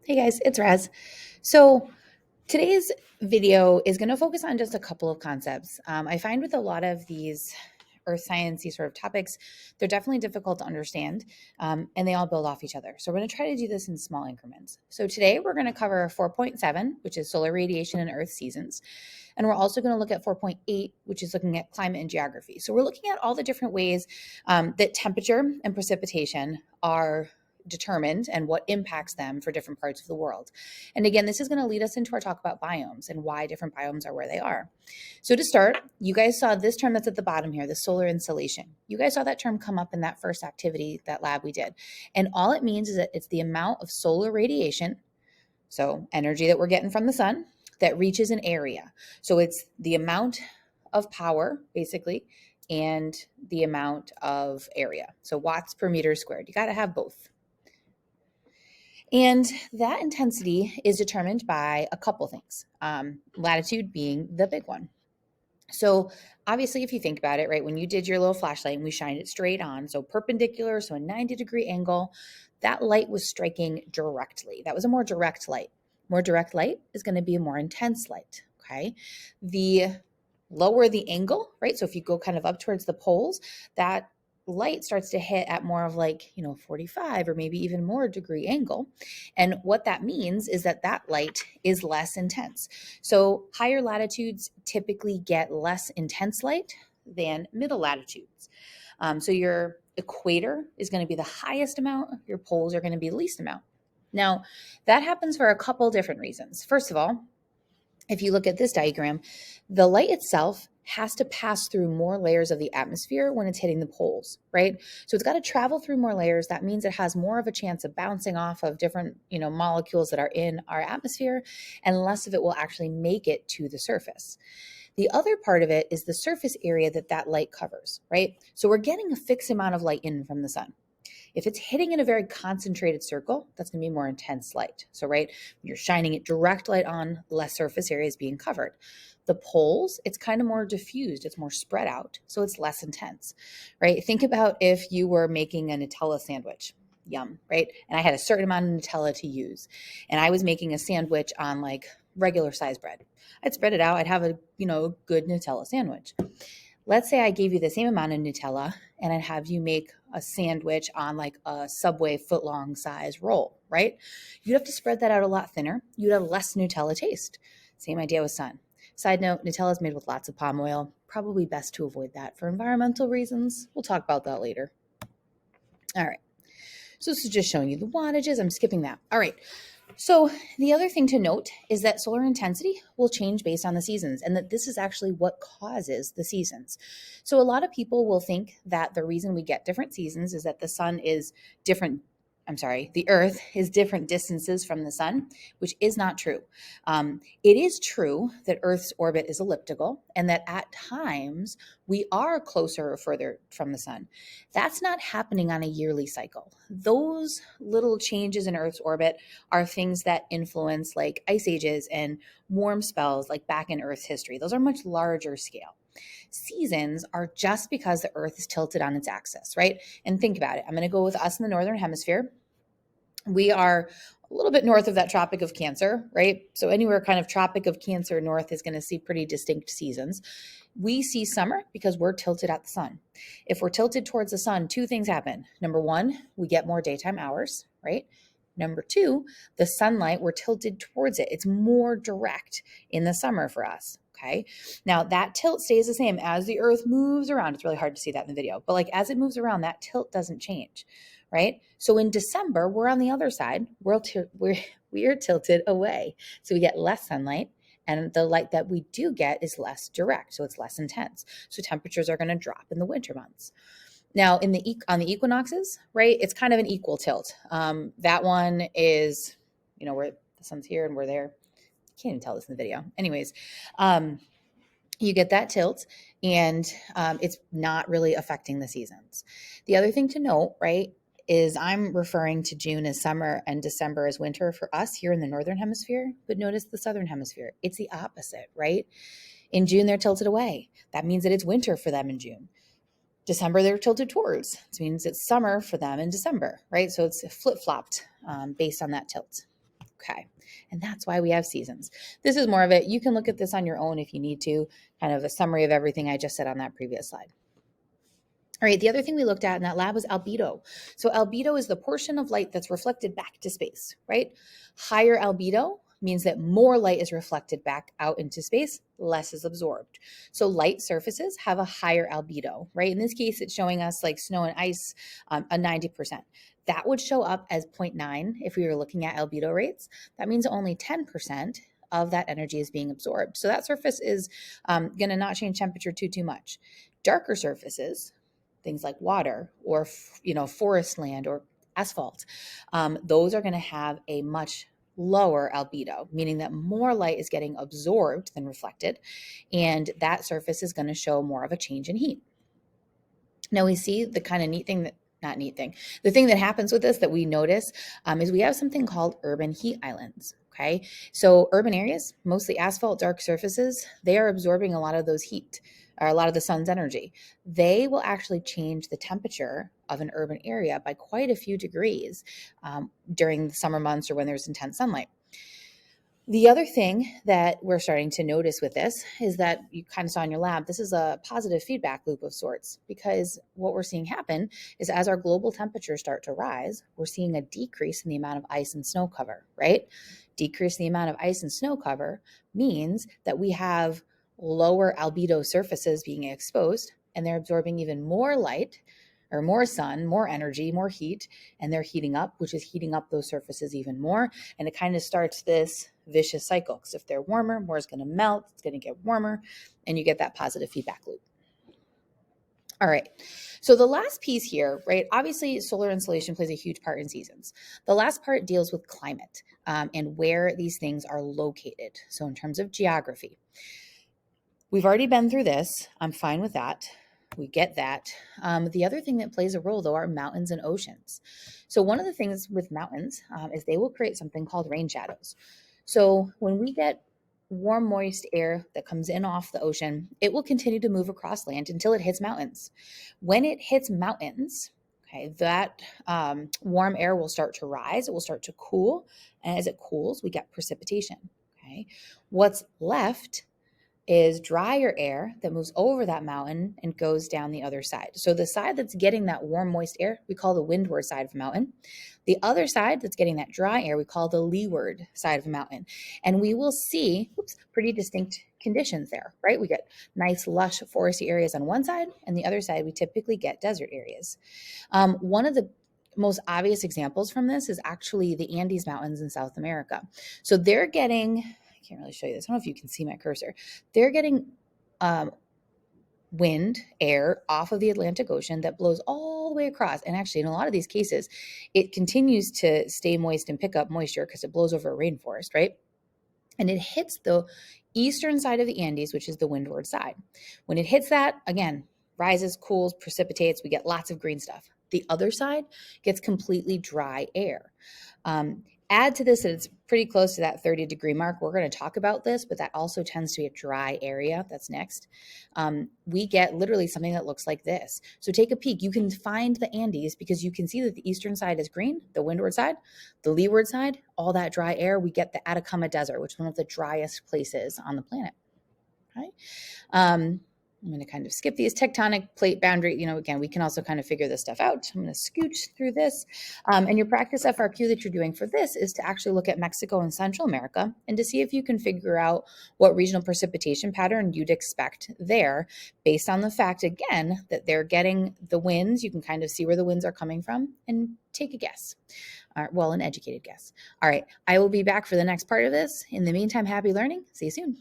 Hey guys, it's Raz. So today's video is going to focus on just a couple of concepts. I find with a lot of these earth sciencey sort of topics, they're definitely difficult to understand, and they all build off each other. So we're going to try to do this in small increments. So today we're going to cover 4.7, which is solar radiation and earth seasons. And we're also going to look at 4.8, which is looking at climate and geography. So we're looking at all the different ways that temperature and precipitation are determined and what impacts them for different parts of the world. And again, this is going to lead us into our talk about biomes and why different biomes are where they are. So to start, you guys saw this term that's at the bottom here, the solar insolation. You guys saw that term come up in that first activity, that lab we did. And all it means is that it's the amount of solar radiation, so energy that we're getting from the sun, that reaches an area. So it's the amount of power, basically, and the amount of area. So watts per meter squared. You got to have both. And that intensity is determined by a couple things, latitude being the big one. So obviously, if you think about it, right, when you did your little flashlight and we shined it straight on, so perpendicular, so a 90-degree angle, that light was striking directly. That was a more direct light. More direct light is going to be a more intense light, okay? The lower the angle, right, so if you go kind of up towards the poles, that light starts to hit at more of like, 45 or maybe even more degree angle. And what that means is that that light is less intense. So higher latitudes typically get less intense light than middle latitudes. So your equator is going to be the highest amount, your poles are going to be the least amount. Now, that happens for a couple different reasons. First of all, if you look at this diagram, the light itself has to pass through more layers of the atmosphere when it's hitting the poles, right? So it's got to travel through more layers. That means it has more of a chance of bouncing off of different, molecules that are in our atmosphere, and less of it will actually make it to the surface. The other part of it is the surface area that light covers, right? So we're getting a fixed amount of light in from the sun. If it's hitting in a very concentrated circle, that's going to be more intense light. So, right, when you're shining it direct light on, less surface area is being covered. The poles, it's kind of more diffused, it's more spread out, so it's less intense, right? Think about if you were making a Nutella sandwich. Yum, right? And I had a certain amount of Nutella to use. And I was making a sandwich on like regular size bread. I'd spread it out, I'd have a, good Nutella sandwich. Let's say I gave you the same amount of Nutella and I'd have you make a sandwich on like a Subway foot-long size roll, right? You'd have to spread that out a lot thinner. You'd have less Nutella taste. Same idea with sun. Side note, Nutella is made with lots of palm oil. Probably best to avoid that for environmental reasons. We'll talk about that later. All right. So this is just showing you the wattages. I'm skipping that. All right. So the other thing to note is that solar intensity will change based on the seasons, and that this is actually what causes the seasons. So a lot of people will think that the reason we get different seasons is that the earth is different distances from the sun, which is not true. It is true that Earth's orbit is elliptical and that at times we are closer or further from the sun. That's not happening on a yearly cycle. Those little changes in Earth's orbit are things that influence like ice ages and warm spells like back in Earth's history. Those are much larger scale. Seasons are just because the Earth is tilted on its axis, right? And think about it. I'm going to go with us in the Northern Hemisphere. We are a little bit north of that Tropic of Cancer, right? So anywhere kind of Tropic of Cancer north is going to see pretty distinct seasons. We see summer because we're tilted at the sun. If we're tilted towards the sun, two things happen. Number one, we get more daytime hours, right? Number two, the sunlight, we're tilted towards it. It's more direct in the summer for us. Okay. Now that tilt stays the same as the earth moves around. It's really hard to see that in the video, but like as it moves around, that tilt doesn't change, right? So in December, we're on the other side. We are tilted away. So we get less sunlight, and the light that we do get is less direct. So it's less intense. So temperatures are going to drop in the winter months. Now, on the equinoxes, right, it's kind of an equal tilt. That one is, where the sun's here and we're there. Can't even tell this in the video. Anyways, you get that tilt, and it's not really affecting the seasons. The other thing to note, right, is I'm referring to June as summer and December as winter for us here in the Northern Hemisphere, but notice the Southern Hemisphere. It's the opposite, right? In June, they're tilted away. That means that it's winter for them in June. December, they're tilted towards. It means it's summer for them in December, right? So it's flip-flopped based on that tilt. Okay. And that's why we have seasons. This is more of it. You can look at this on your own if you need to, kind of a summary of everything I just said on that previous slide. All right, the other thing we looked at in that lab was albedo. So albedo is the portion of light that's reflected back to space, right? Higher albedo means that more light is reflected back out into space, less is absorbed. So light surfaces have a higher albedo, right? In this case, it's showing us like snow and ice, a 90%. That would show up as 0.9 if we were looking at albedo rates. That means only 10% of that energy is being absorbed. So that surface is going to not change temperature too much. Darker surfaces, things like water or forest land or asphalt, those are going to have a much lower albedo, meaning that more light is getting absorbed than reflected, and that surface is going to show more of a change in heat. Now we see the kind of the thing that happens with this that we notice is we have something called urban heat islands. Okay, so urban areas, mostly asphalt, dark surfaces, they are absorbing a lot of those heat or a lot of the sun's energy. They will actually change the temperature of an urban area by quite a few degrees during the summer months or when there's intense sunlight. The other thing that we're starting to notice with this is that you kind of saw in your lab, this is a positive feedback loop of sorts, because what we're seeing happen is as our global temperatures start to rise, we're seeing a decrease in the amount of ice and snow cover, right? Decrease in the amount of ice and snow cover means that we have lower albedo surfaces being exposed, and they're absorbing even more light or more sun, more energy, more heat, and they're heating up, which is heating up those surfaces even more. And it kind of starts this vicious cycle, because if they're warmer, more is going to melt, it's going to get warmer, and you get that positive feedback loop. All right, so the last piece here, right? Obviously, solar insolation plays a huge part in seasons. The last part deals with climate and where these things are located. So in terms of geography, we've already been through this. I'm fine with that. We get that. The other thing that plays a role, though, are mountains and oceans. So one of the things with mountains is they will create something called rain shadows. So when we get warm, moist air that comes in off the ocean, it will continue to move across land until it hits mountains. When it hits mountains, okay, that warm air will start to rise. It will start to cool. And as it cools, we get precipitation. Okay, what's left is drier air that moves over that mountain and goes down the other side. So the side that's getting that warm, moist air, we call the windward side of the mountain. The other side that's getting that dry air, we call the leeward side of the mountain. And we will see pretty distinct conditions there, right? We get nice, lush, foresty areas on one side, and the other side, we typically get desert areas. One of the most obvious examples from this is actually the Andes Mountains in South America. So they're getting, I can't really show you this. I don't know if you can see my cursor. They're getting wind, air off of the Atlantic Ocean that blows all the way across. And actually, in a lot of these cases, it continues to stay moist and pick up moisture because it blows over a rainforest, right? And it hits the eastern side of the Andes, which is the windward side. When it hits that, again, rises, cools, precipitates, we get lots of green stuff. The other side gets completely dry air. Add to this that it's pretty close to that 30-degree mark. We're going to talk about this, but that also tends to be a dry area. That's next. We get literally something that looks like this. So take a peek. You can find the Andes because you can see that the eastern side is green, the windward side, the leeward side, all that dry air. We get the Atacama Desert, which is one of the driest places on the planet. Okay. I'm going to kind of skip these tectonic plate boundary. Again, we can also kind of figure this stuff out. I'm going to scooch through this. And your practice FRQ that you're doing for this is to actually look at Mexico and Central America and to see if you can figure out what regional precipitation pattern you'd expect there based on the fact, again, that they're getting the winds. You can kind of see where the winds are coming from and take a guess. Well, an educated guess. All right. I will be back for the next part of this. In the meantime, happy learning. See you soon.